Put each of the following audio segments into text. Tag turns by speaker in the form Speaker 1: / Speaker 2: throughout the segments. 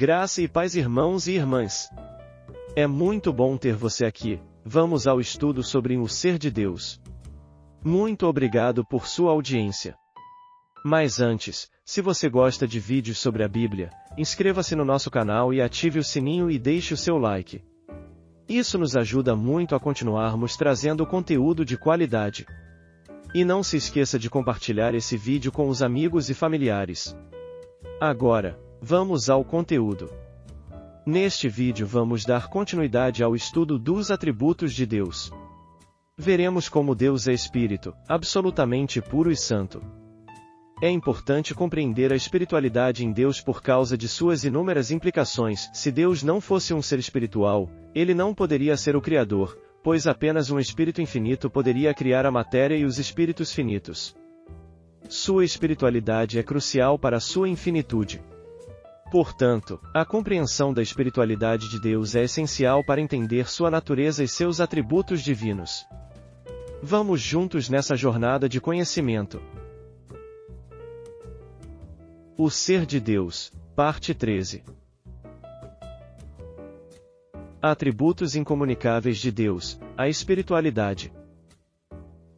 Speaker 1: Graça e paz, irmãos e irmãs. É muito bom ter você aqui. Vamos ao estudo sobre o ser de Deus. Muito obrigado por sua audiência. Mas antes, se você gosta de vídeos sobre a Bíblia, inscreva-se no nosso canal e ative o sininho e deixe o seu like. Isso nos ajuda muito a continuarmos trazendo conteúdo de qualidade. E não se esqueça de compartilhar esse vídeo com os amigos e familiares. Agora, vamos ao conteúdo. Neste vídeo vamos dar continuidade ao estudo dos atributos de Deus. Veremos como Deus é espírito, absolutamente puro e santo. É importante compreender a espiritualidade em Deus por causa de suas inúmeras implicações. Se Deus não fosse um ser espiritual, ele não poderia ser o Criador, pois apenas um espírito infinito poderia criar a matéria e os espíritos finitos. Sua espiritualidade é crucial para sua infinitude. Portanto, a compreensão da espiritualidade de Deus é essencial para entender sua natureza e seus atributos divinos. Vamos juntos nessa jornada de conhecimento. O ser de Deus, parte 13. Atributos incomunicáveis de Deus, a espiritualidade.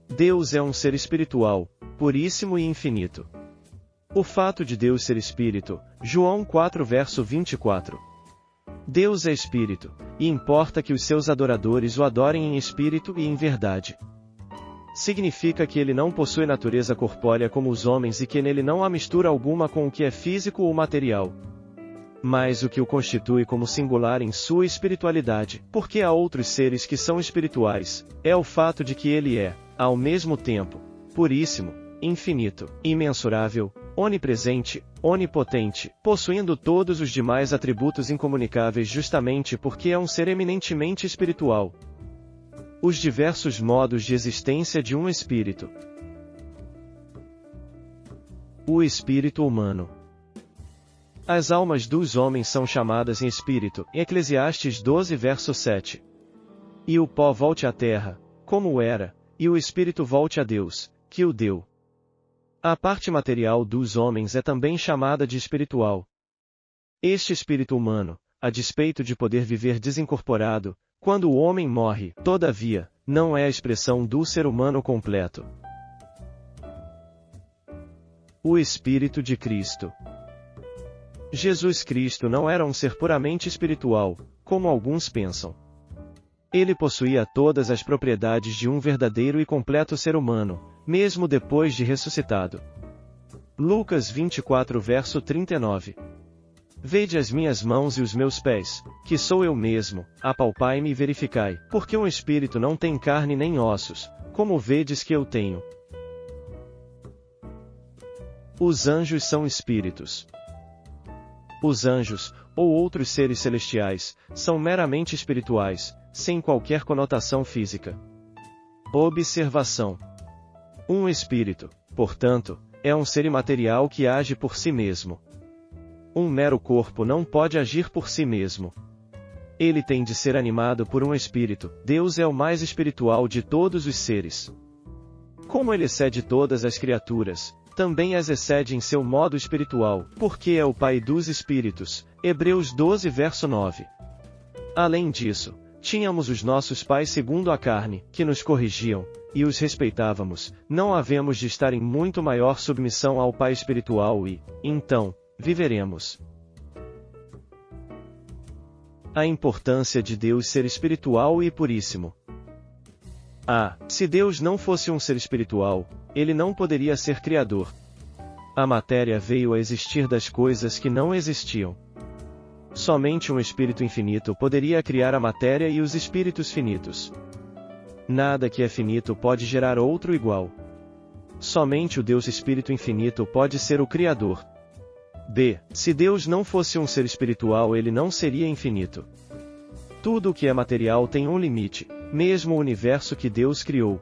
Speaker 1: Deus é um ser espiritual, puríssimo e infinito. O fato de Deus ser espírito, João 4 verso 24. Deus é espírito, e importa que os seus adoradores o adorem em espírito e em verdade. Significa que ele não possui natureza corpórea como os homens e que nele não há mistura alguma com o que é físico ou material. Mas o que o constitui como singular em sua espiritualidade, porque há outros seres que são espirituais, é o fato de que ele é, ao mesmo tempo, puríssimo, infinito, imensurável, onipresente, onipotente, possuindo todos os demais atributos incomunicáveis justamente porque é um ser eminentemente espiritual. Os diversos modos de existência de um espírito. O espírito humano. As almas dos homens são chamadas em espírito, em Eclesiastes 12 verso 7. E o pó volte à terra, como era, e o espírito volte a Deus, que o deu. A parte material dos homens é também chamada de espiritual. Este espírito humano, a despeito de poder viver desincorporado, quando o homem morre, todavia, não é a expressão do ser humano completo. O Espírito de Cristo. Jesus Cristo não era um ser puramente espiritual, como alguns pensam. Ele possuía todas as propriedades de um verdadeiro e completo ser humano, mesmo depois de ressuscitado. Lucas 24 verso 39. Vede as minhas mãos e os meus pés, que sou eu mesmo, apalpai-me e verificai, porque um espírito não tem carne nem ossos, como vedes que eu tenho. Os anjos são espíritos. Os anjos, ou outros seres celestiais, são meramente espirituais, sem qualquer conotação física. Observação. Um espírito, portanto, é um ser imaterial que age por si mesmo. Um mero corpo não pode agir por si mesmo. Ele tem de ser animado por um espírito. Deus é o mais espiritual de todos os seres. Como ele excede todas as criaturas, também as excede em seu modo espiritual, porque é o Pai dos espíritos. Hebreus 12 verso 9. Além disso, tínhamos os nossos pais segundo a carne, que nos corrigiam, e os respeitávamos. Não havemos de estar em muito maior submissão ao Pai espiritual e, então, viveremos. A importância de Deus ser espiritual e puríssimo. Se Deus não fosse um ser espiritual, ele não poderia ser criador. A matéria veio a existir das coisas que não existiam. Somente um espírito infinito poderia criar a matéria e os espíritos finitos. Nada que é finito pode gerar outro igual. Somente o Deus Espírito Infinito pode ser o Criador. Se Deus não fosse um ser espiritual, ele não seria infinito. Tudo o que é material tem um limite, mesmo o universo que Deus criou.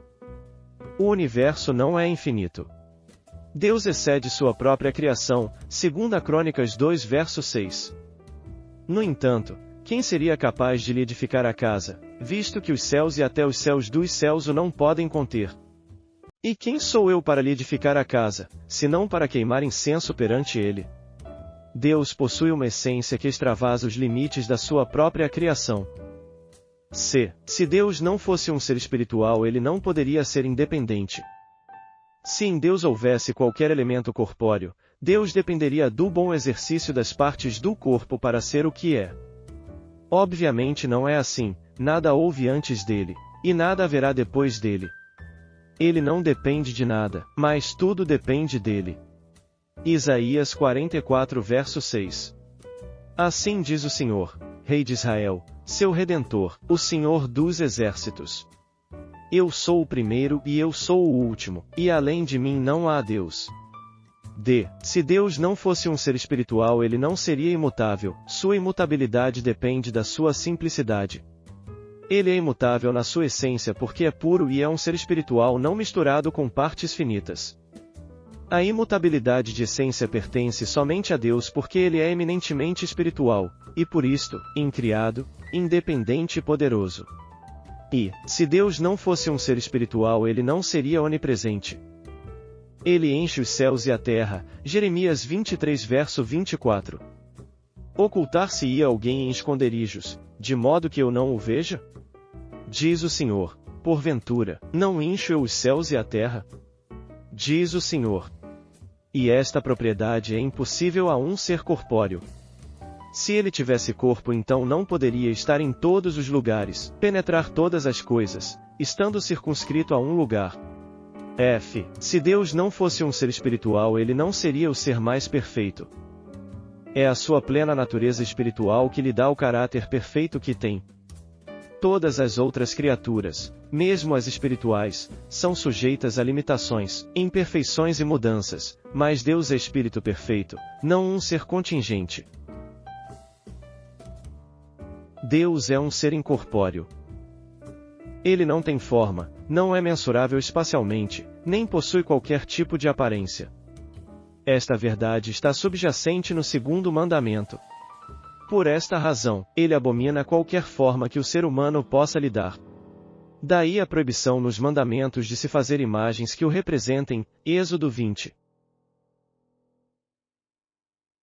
Speaker 1: O universo não é infinito. Deus excede sua própria criação, segundo Crônicas 2 verso 6. No entanto, quem seria capaz de lhe edificar a casa, visto que os céus e até os céus dos céus o não podem conter? E quem sou eu para lhe edificar a casa, senão para queimar incenso perante ele? Deus possui uma essência que extravasa os limites da sua própria criação. Se Deus não fosse um ser espiritual, ele não poderia ser independente. Se em Deus houvesse qualquer elemento corpóreo, Deus dependeria do bom exercício das partes do corpo para ser o que é. Obviamente não é assim, nada houve antes dele, e nada haverá depois dele. Ele não depende de nada, mas tudo depende dele. Isaías 44 verso 6. Assim diz o Senhor, Rei de Israel, seu Redentor, o Senhor dos Exércitos. Eu sou o primeiro e eu sou o último, e além de mim não há Deus. Se Deus não fosse um ser espiritual, ele não seria imutável, sua imutabilidade depende da sua simplicidade. Ele é imutável na sua essência porque é puro e é um ser espiritual não misturado com partes finitas. A imutabilidade de essência pertence somente a Deus porque ele é eminentemente espiritual, e por isto, incriado, independente e poderoso. Se Deus não fosse um ser espiritual, ele não seria onipresente. Ele enche os céus e a terra, Jeremias 23 verso 24. Ocultar-se-ia alguém em esconderijos, de modo que eu não o veja? Diz o Senhor, porventura, não encho eu os céus e a terra? Diz o Senhor. E esta propriedade é impossível a um ser corpóreo. Se ele tivesse corpo, então não poderia estar em todos os lugares, penetrar todas as coisas, estando circunscrito a um lugar. Se Deus não fosse um ser espiritual, ele não seria o ser mais perfeito. É a sua plena natureza espiritual que lhe dá o caráter perfeito que tem. Todas as outras criaturas, mesmo as espirituais, são sujeitas a limitações, imperfeições e mudanças, mas Deus é espírito perfeito, não um ser contingente. Deus é um ser incorpóreo. Ele não tem forma, não é mensurável espacialmente, nem possui qualquer tipo de aparência. Esta verdade está subjacente no segundo mandamento. Por esta razão, ele abomina qualquer forma que o ser humano possa lhe dar. Daí a proibição nos mandamentos de se fazer imagens que o representem, Êxodo 20.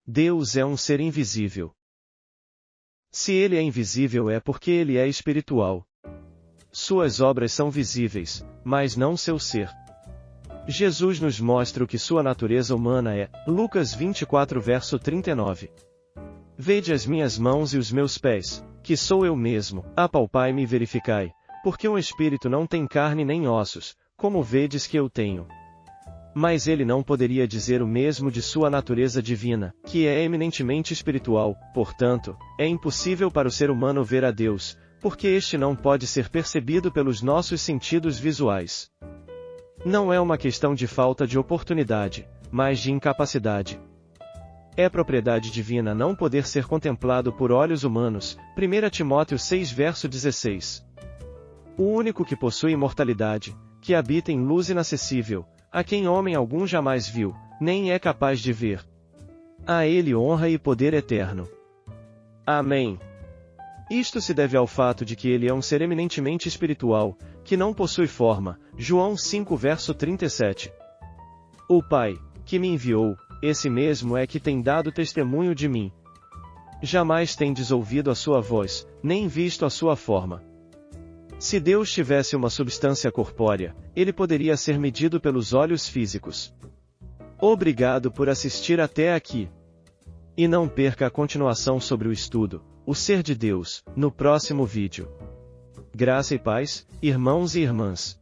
Speaker 1: Deus é um ser invisível. Se ele é invisível é porque ele é espiritual. Suas obras são visíveis, mas não seu ser. Jesus nos mostra o que sua natureza humana é, Lucas 24 verso 39. Vede as minhas mãos e os meus pés, que sou eu mesmo, apalpai-me e verificai, porque um espírito não tem carne nem ossos, como vedes que eu tenho. Mas ele não poderia dizer o mesmo de sua natureza divina, que é eminentemente espiritual, portanto, é impossível para o ser humano ver a Deus, porque este não pode ser percebido pelos nossos sentidos visuais. Não é uma questão de falta de oportunidade, mas de incapacidade. É propriedade divina não poder ser contemplado por olhos humanos, 1 Timóteo 6 verso 16. O único que possui imortalidade, que habita em luz inacessível, a quem homem algum jamais viu, nem é capaz de ver. A ele honra e poder eterno. Amém. Isto se deve ao fato de que ele é um ser eminentemente espiritual, que não possui forma, João 5 verso 37. O Pai, que me enviou, esse mesmo é que tem dado testemunho de mim. Jamais tendes ouvido a sua voz, nem visto a sua forma. Se Deus tivesse uma substância corpórea, ele poderia ser medido pelos olhos físicos. Obrigado por assistir até aqui. E não perca a continuação sobre o estudo, o ser de Deus, no próximo vídeo. Graça e paz, irmãos e irmãs.